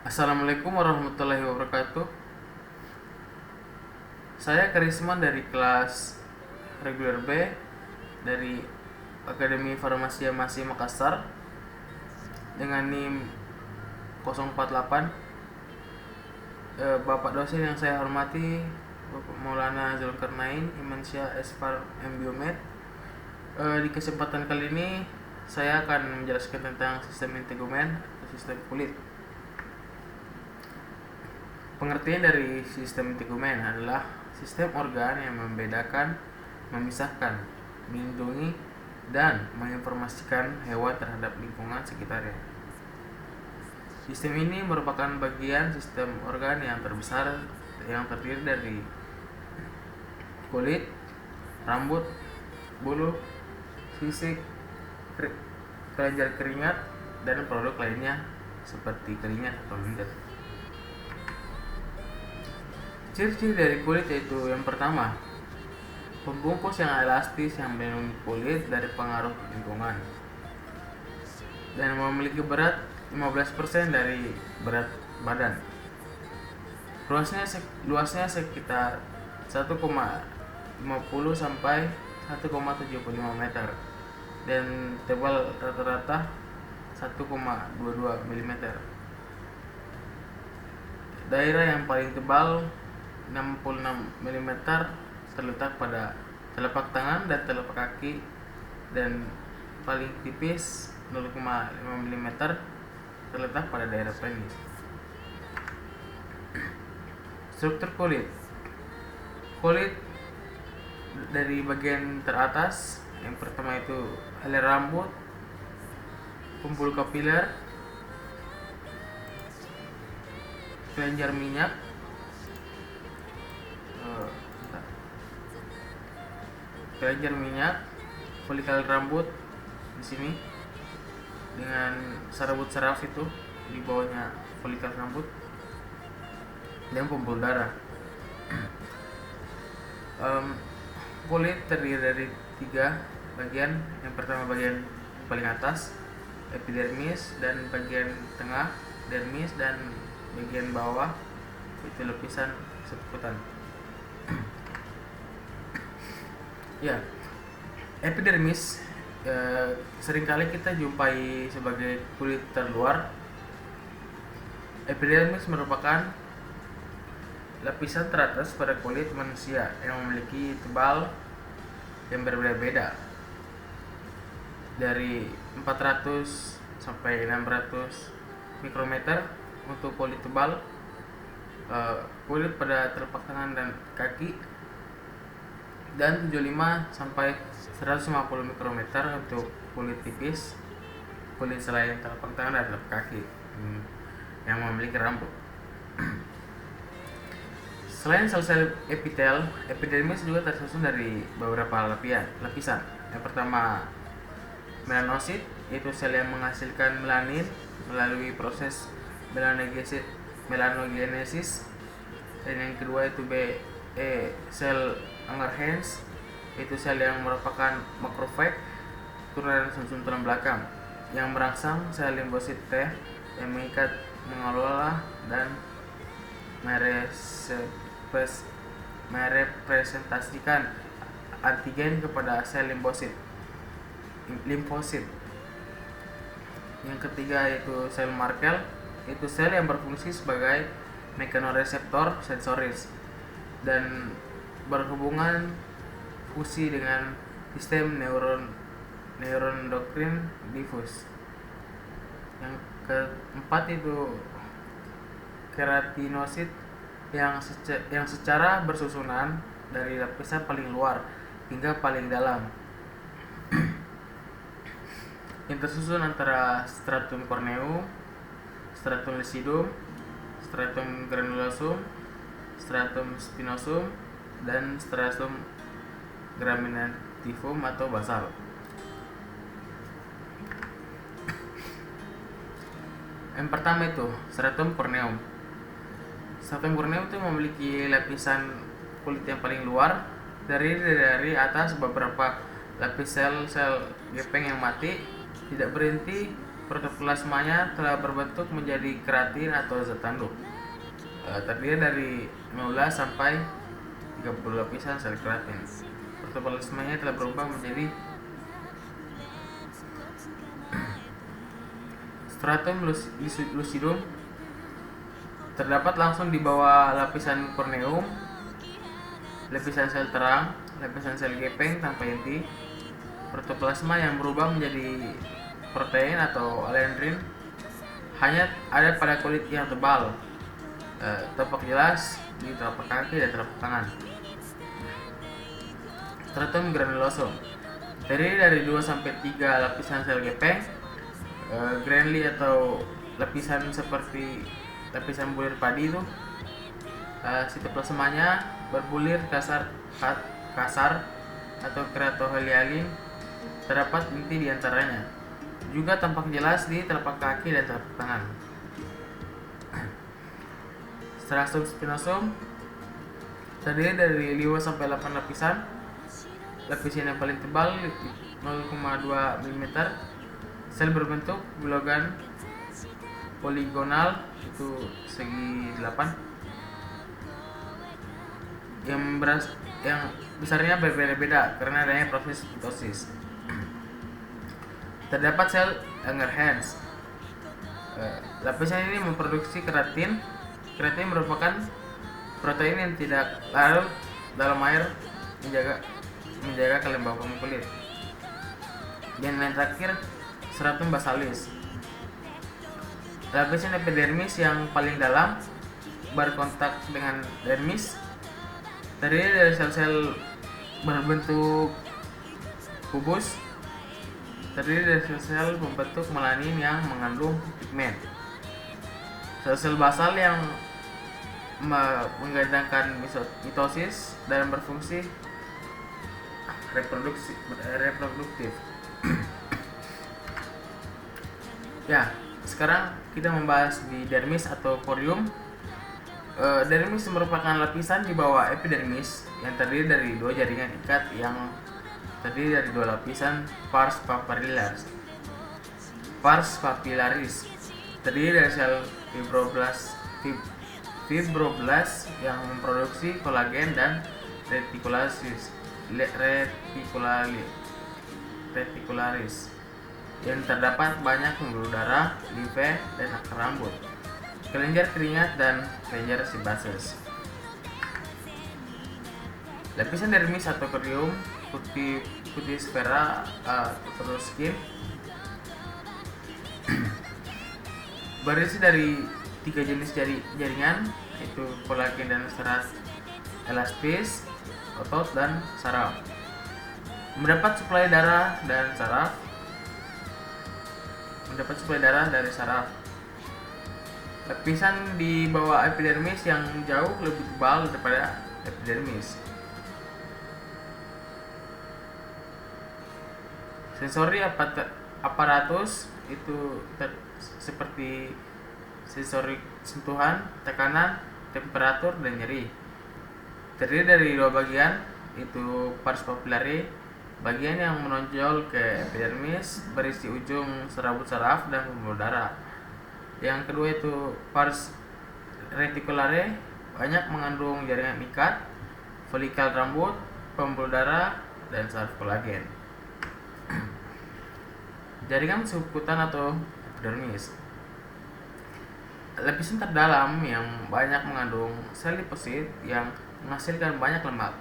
Assalamualaikum warahmatullahi wabarakatuh. Saya Karisman dari kelas reguler B dari Akademi Farmasi Masih Makassar dengan NIM 048. Bapak dosen yang saya hormati Bapak Maulana Zulkarnain Imansyah Esfar M. Biomed. Di kesempatan kali ini saya akan menjelaskan tentang sistem integumen atau sistem kulit. Pengertian dari sistem integumen adalah sistem organ yang membedakan, memisahkan, melindungi, dan menginformasikan hewan terhadap lingkungan sekitarnya. Sistem ini merupakan bagian sistem organ yang terbesar yang terdiri dari kulit, rambut, bulu, sisik, kelenjar keringat, dan produk lainnya seperti keringat atau lindat. Ciri-ciri dari kulit yaitu yang pertama, pembungkus yang elastis yang melindungi kulit dari pengaruh lingkungan dan memiliki berat 15% dari berat badan. Luasnya sekitar 1,50 sampai 1,75 meter dan tebal rata-rata 1,22 mm. Daerah yang paling tebal 66 mm terletak pada telapak tangan dan telapak kaki, dan paling tipis 0,5 mm terletak pada daerah penis. Struktur kulit. Kulit dari bagian teratas, yang pertama itu helai rambut, pembuluh kapiler, kelenjar minyak, folikel rambut di sini dengan serabut saraf itu di bawahnya folikel rambut, dan pembuluh darah. Kulit terdiri dari 3 bagian. Yang pertama bagian paling atas epidermis, dan bagian tengah dermis, dan bagian bawah itu lapisan seputan. Ya, epidermis seringkali kita jumpai sebagai kulit terluar. Epidermis merupakan lapisan teratas pada kulit manusia yang memiliki tebal yang berbeda-beda dari 400 sampai 600 mikrometer untuk kulit tebal. Kulit pada telapak tangan dan kaki, dan 75 sampai 150 mikrometer untuk kulit tipis, kulit selain telapak tangan dan telapak kaki yang memiliki rambut. Selain sel-sel epitel, epidermis juga tersusun dari beberapa lapisan. Yang pertama melanosit, yaitu sel yang menghasilkan melanin melalui proses melanogenesis. Dan yang kedua itu sel Langerhans, itu sel yang merupakan makrofag, turunan sumsum tulang belakang, yang merangsang sel limfosit T yang mengikat, mengelola, dan merepresentasikan antigen kepada sel limfosit. Yang ketiga yaitu sel Merkel, itu sel yang berfungsi sebagai mekanoreseptor sensoris dan berhubungan fusi dengan sistem neuroendokrin difus. Yang keempat itu keratinosit yang secara bersusunan dari lapisan paling luar hingga paling dalam, yang tersusun antara stratum corneum, stratum lucidum, stratum granulosum, stratum spinosum, dan stratum graminativum atau basal. Yang pertama itu stratum corneum. Stratum corneum itu memiliki lapisan kulit yang paling luar, dari atas beberapa lapis sel-sel gepeng yang mati tidak berhenti Protoplasmanya telah berbentuk menjadi keratin atau zat tanduk. Terdiri dari 15 sampai 30 lapisan sel keratin. Protoplasmanya telah berubah menjadi stratum lucidum. Terdapat langsung di bawah lapisan korneum, lapisan sel terang, lapisan sel gepeng tanpa inti. Protoplasma yang berubah menjadi protein atau alendrin hanya ada pada kulit yang tebal, tampak jelas di telapak kaki dan telapak tangan. Stratum granulosum terdiri dari 2 sampai 3 lapisan sel gepeng, granuli atau lapisan seperti lapisan bulir padi itu. Sitoplasmanya berbulir kasar atau keratohelialin. Terdapat inti di antaranya. Juga tampak jelas di telapak kaki dan telapak tangan. Stratum spinosum terdiri dari 5 sampai 8 lapisan. Lapisan yang paling tebal 0,2 mm. Sel berbentuk bilogan poligonal itu segi 8 yang besarnya berbeda-beda karena adanya proses mitosis. Terdapat sel Langerhans. Lapisan ini memproduksi keratin. Keratin merupakan protein yang tidak larut dalam air, menjaga kelembapan kulit. Dan yang terakhir, stratum basalis. Lapisan epidermis yang paling dalam berkontak dengan dermis, terdiri dari sel-sel berbentuk kubus, terdiri dari sel-sel pembentuk melanin yang mengandung pigmen. Sel-sel basal yang menggandakan mitosis dan berfungsi reproduktif. Ya, sekarang kita membahas di dermis atau corium. Dermis merupakan lapisan di bawah epidermis yang terdiri dari 2 jaringan ikat yang terdiri dari 2 lapisan pars papillaris terdiri dari sel fibroblast yang memproduksi kolagen dan reticularis yang terdapat banyak pembuluh darah, limfe, dan akar rambut, kelenjar keringat, dan kelenjar sebaceous. Lapisan dermis atau corium Cutisphera skin berisi dari 3 jenis jaringan, yaitu kolagen dan serat elastis, otot, dan saraf. Mendapat suplai darah dari saraf. Lapisan di bawah epidermis yang jauh lebih tebal daripada epidermis. Sensori aparatus itu seperti sensori sentuhan, tekanan, temperatur, dan nyeri. Terdiri dari 2 bagian, itu pars papillary, bagian yang menonjol ke epidermis berisi ujung serabut saraf dan pembuluh darah. Yang kedua itu pars reticulare, banyak mengandung jaringan ikat, folikel rambut, pembuluh darah, dan saraf kolagen. Jaringan subkutan atau epidermis. Lapisan terdalam yang banyak mengandung sel liposit yang menghasilkan banyak lemak.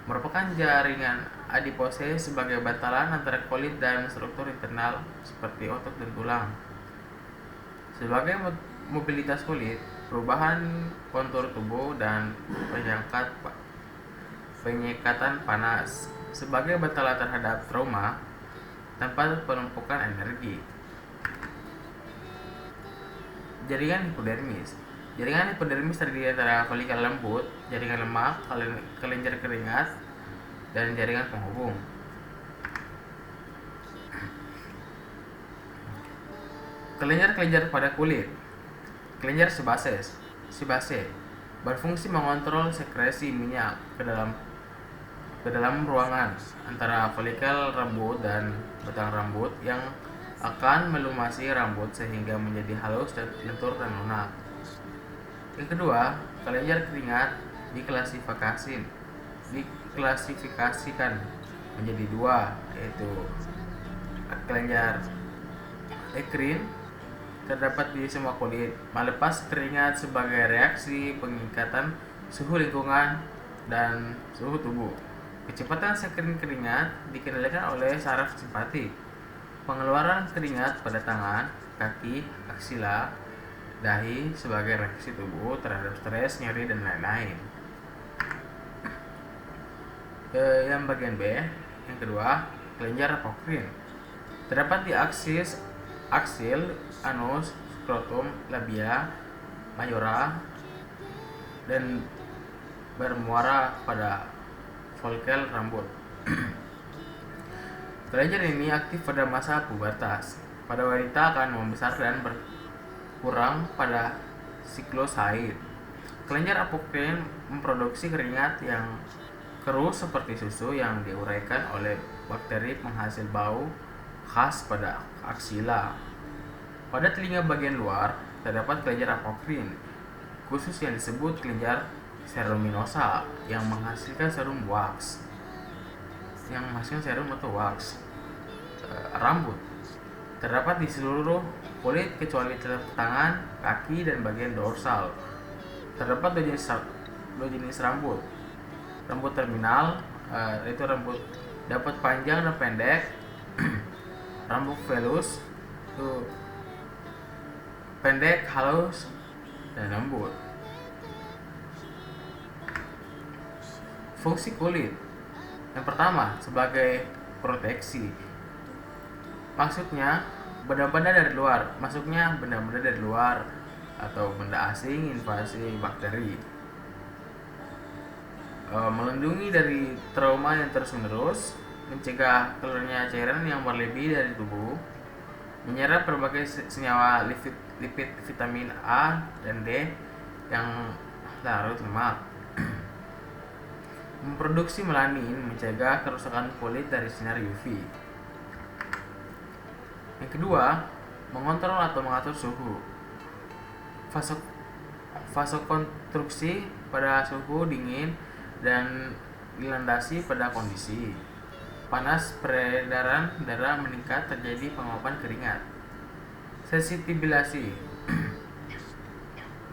Merupakan jaringan adipose sebagai bantalan antara kulit dan struktur internal seperti otot dan tulang. Sebagai mobilitas kulit, perubahan kontur tubuh, dan penyekatan panas sebagai bantalan terhadap trauma tanpa penumpukan energi. Jaringan hipodermis. Jaringan hipodermis terdiri antara folikel lembut, jaringan lemak, kelenjar keringat, dan jaringan penghubung. Kelenjar pada kulit. Kelenjar sebase berfungsi mengontrol sekresi minyak ke dalam ruangan antara folikel rambut dan batang rambut yang akan melumasi rambut sehingga menjadi halus dan lentur dan lunak. Yang kedua, kelenjar keringat diklasifikasikan menjadi dua, yaitu kelenjar ekrin terdapat di semua kulit, melepas keringat sebagai reaksi pengikatan suhu lingkungan dan suhu tubuh. Kecepatan sekrin keringat dikendalikan oleh saraf simpatik. Pengeluaran keringat pada tangan, kaki, aksila, dahi sebagai reaksi tubuh terhadap stres, nyeri, dan lain-lain. Yang bagian B, yang kedua, kelenjar apokrin terdapat di aksil, anus, skrotum, labia, mayora, dan bermuara pada follikel rambut. Kelenjar ini aktif pada masa pubertas. Pada wanita akan membesar dan berkurang pada siklus haid. Kelenjar apokrin memproduksi keringat yang keruh seperti susu yang diuraikan oleh bakteri penghasil bau khas pada aksila. Pada telinga bagian luar terdapat kelenjar apokrin khusus yang disebut kelenjar seruminosa yang menghasilkan serum atau wax. Rambut terdapat di seluruh kulit kecuali telapak tangan, kaki, dan bagian dorsal. Terdapat dua jenis rambut. Rambut terminal, itu rambut dapat panjang dan pendek. Rambut velus itu pendek, halus, dan lembut. Fungsi kulit. Yang pertama, sebagai proteksi. Maksudnya benda-benda dari luar atau benda asing invasi bakteri. Melindungi dari trauma yang terus-menerus, mencegah keluarnya cairan yang berlebih dari tubuh, menyerap berbagai senyawa lipid vitamin A dan D yang larut lemak, memproduksi melanin, mencegah kerusakan kulit dari sinar UV. Yang kedua, mengontrol atau mengatur suhu. Vasokonstruksi pada suhu dingin dan dilandasi pada kondisi panas. Peredaran darah meningkat, terjadi penguapan keringat. Sensitibilasi,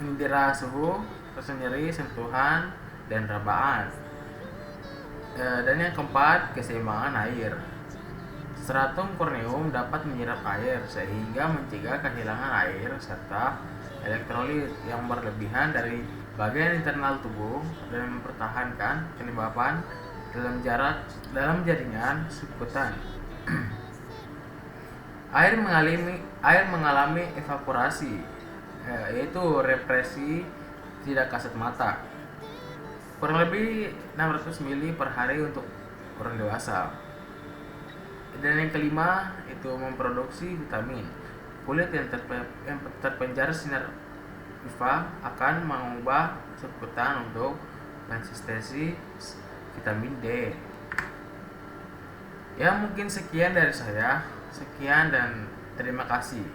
indera suhu, rasa nyeri, sentuhan, dan rabaan. Dan yang keempat, keseimbangan air. Stratum corneum dapat menyerap air sehingga mencegah kehilangan air serta elektrolit yang berlebihan dari bagian internal tubuh dan mempertahankan kelembapan dalam jaringan subkutan. Air mengalami evaporasi, yaitu represi tidak kasat mata, kurang lebih 600 ml per hari untuk orang dewasa. Dan yang kelima, itu memproduksi vitamin. Kulit yang terpenjara sinar UV akan mengubah subkutan untuk konsistensi vitamin D. Ya, mungkin sekian dari saya. Sekian dan terima kasih.